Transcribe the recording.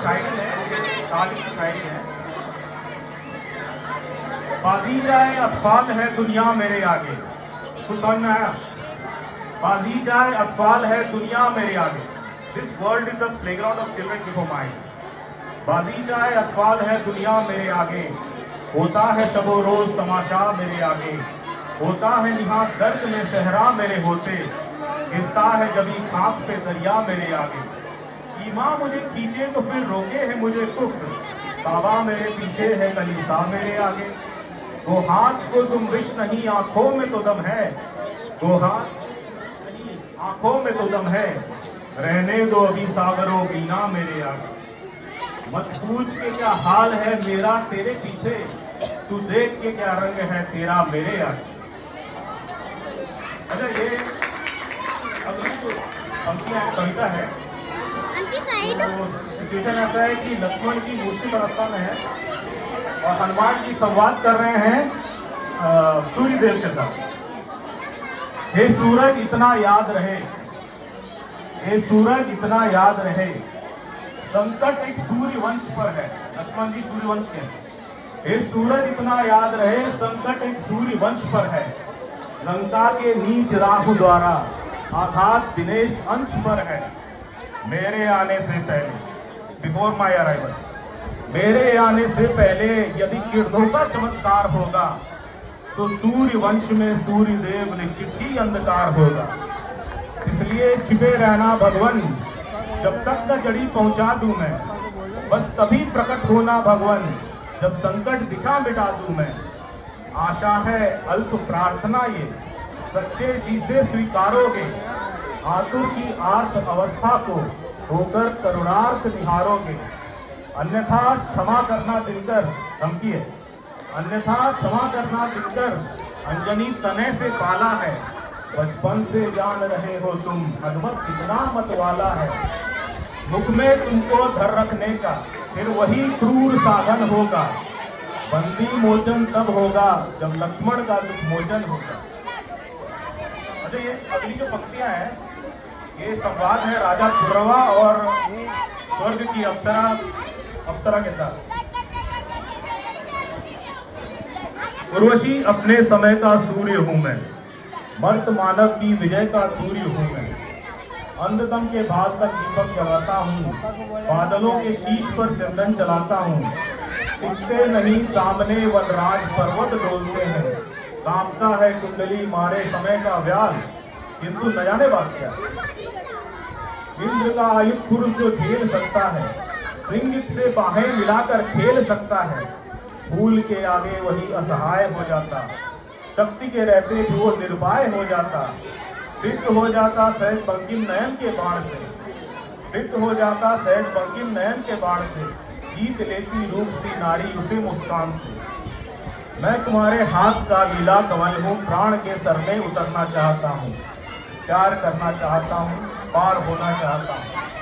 शायरी है, ताली की शायरी है। बाजी जाए अतफाल है दुनिया मेरे आगे, कुछ समझ में आया? बाजी जाए अतफाल है दुनिया मेरे आगे, this world is the playground of children before my. बाजी जाए अतफाल है दुनिया मेरे आगे, होता है शबो रोज तमाशा मेरे आगे, होता है निहां दर्द में सहरा मेरे होते, घिसता है जबी खाक पे दरिया मेरे आगे। ईमान मुझे खींचे तो फिर रोके है मुझे कुफ्र, बाबा मेरे पीछे है कलीसा मेरे आगे। वो हाथ को तुम विश नहीं आंखों में तो दम है, वो हाथ नहीं आंखों में तो दम है, रहने दो अभी सागरों बीना मेरे आगे। मत पूछ के क्या हाल है मेरा तेरे पीछे, तू देख के क्या रंग है तेरा मेरे आगे। अच्छा, ये अगली तो कविता है। तो सिचुएशन ऐसा है कि लक्ष्मण की मूर्छित अवस्था में है और हनुमान जी संवाद कर रहे हैं सूर्य देव के साथ। हे सूरज इतना याद रहे, हे सूरज इतना याद रहे, संकट एक सूर्य वंश पर है। लक्ष्मण जी सूर्य वंश के हैं। हे सूरज इतना याद रहे, संकट एक सूर्य वंश पर है, लंका के नीच राहु द्वारा आघात दिनेश अंश पर है। मेरे आने से पहले, बिफोर माई अराइवल, मेरे आने से पहले यदि किरणों का चमत्कार होगा तो सूर्य वंश में सूर्य देव निश्चित ही अंधकार होगा। इसलिए छिपे रहना भगवन, जब तक न जड़ी पहुंचा दूं मैं, बस तभी प्रकट होना भगवन, जब संकट दिखा मिटा दूं मैं। आशा है अल्प प्रार्थना ये, सच्चे जी से स्वीकारोगे, आतुर की आर्त अवस्था को होकर करुणार्थ निहारोगे। अन्यथा क्षमा करना दिलकर, धमकी है, अन्यथा क्षमा करना दिलकर, अंजनी तने से पाला है, बचपन से जान रहे हो तुम हनुमत कितना मतवाला है। मुख में तुमको धर रखने का फिर वही क्रूर साधन होगा, बंदी मोचन तब होगा जब लक्ष्मण का दुख मोचन होगा। अच्छा, ये अगली जो पंक्तियां हैं ये संवाद है राजा खुर्रवा और स्वर्ग की अप्सरा के साथ। उर्वशी अपने समय का सूर्य हूं मैं, मर्त मानव की विजय का सूर्य हूं मैं, अंधतम के बाद तक दीपक जलाता हूँ, बादलों के शीश पर चंदन चलाता हूँ। उठते नहीं सामने वनराज पर्वत डोलते हैं, कांपता है कुंडली मारे समय का व्याल, किंतु न जाने बात क्या। इंद्र का आयुध पुरुष जो झेल सकता है, श्रृंगित से बाहें मिलाकर खेल सकता है, फूल के आगे वही असहाय हो जाता, शक्ति के रहते भी वो निर्भय हो जाता। रिक्त हो जाता सहज बंकिम नयन के बाण से, रिक्त हो जाता सहज बंकिम नयन के बाण से, जीत लेती रूप सी नारी उसे मुस्कान से। मैं तुम्हारे हाथ का लीला कमल हूँ, प्राण के सर में उतरना चाहता हूँ, प्यार करना चाहता हूँ, पार होना चाहता हूँ।